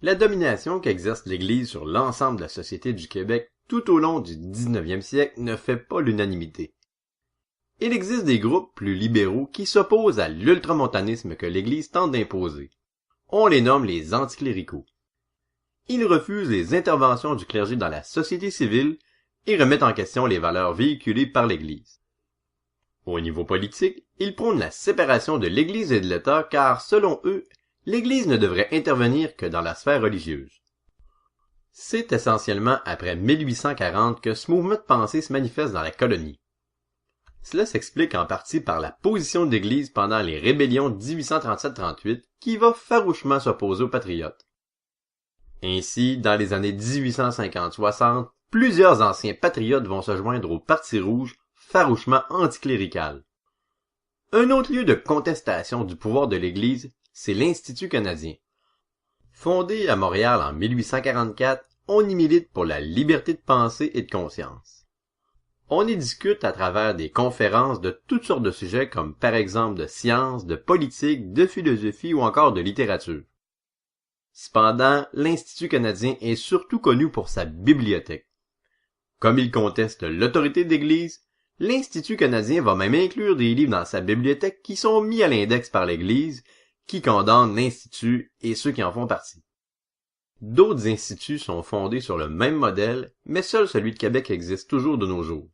La domination qu'exerce l'Église sur l'ensemble de la société du Québec tout au long du 19e siècle ne fait pas l'unanimité. Il existe des groupes plus libéraux qui s'opposent à l'ultramontanisme que l'Église tente d'imposer. On les nomme les anticléricaux. Ils refusent les interventions du clergé dans la société civile et remettent en question les valeurs véhiculées par l'Église. Au niveau politique, ils prônent la séparation de l'Église et de l'État car, selon eux, l'Église ne devrait intervenir que dans la sphère religieuse. C'est essentiellement après 1840 que ce mouvement de pensée se manifeste dans la colonie. Cela s'explique en partie par la position de l'Église pendant les rébellions de 1837-38 qui va farouchement s'opposer aux patriotes. Ainsi, dans les années 1850-60, plusieurs anciens patriotes vont se joindre au Parti rouge, farouchement anticlérical. Un autre lieu de contestation du pouvoir de l'Église, c'est l'Institut canadien. Fondé à Montréal en 1844, on y milite pour la liberté de pensée et de conscience. On y discute à travers des conférences de toutes sortes de sujets comme par exemple de sciences, de politique, de philosophie ou encore de littérature. Cependant, l'Institut canadien est surtout connu pour sa bibliothèque. Comme il conteste l'autorité d'Église, l'Institut canadien va même inclure des livres dans sa bibliothèque qui sont mis à l'index par l'Église, qui condamne l'Institut et ceux qui en font partie. D'autres instituts sont fondés sur le même modèle, mais seul celui de Québec existe toujours de nos jours.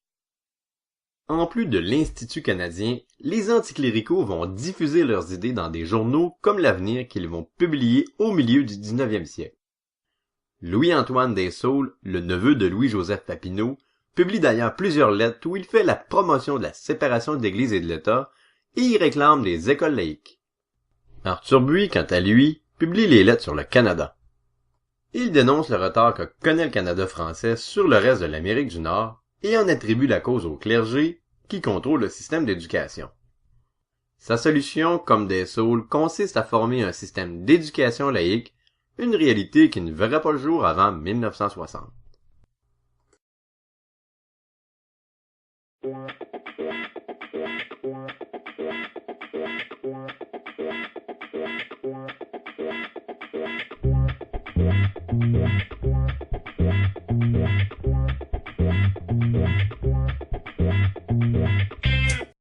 En plus de l'Institut canadien, les anticléricaux vont diffuser leurs idées dans des journaux comme l'Avenir qu'ils vont publier au milieu du 19e siècle. Louis-Antoine Desaulles, le neveu de Louis-Joseph Papineau, publie d'ailleurs plusieurs lettres où il fait la promotion de la séparation de l'Église et de l'État et y réclame des écoles laïques. Arthur Buis, quant à lui, publie les lettres sur le Canada. Il dénonce le retard que connaît le Canada français sur le reste de l'Amérique du Nord et en attribue la cause au clergé qui contrôle le système d'éducation. Sa solution, comme Desaulles, consiste à former un système d'éducation laïque, une réalité qui ne verra pas le jour avant 1960.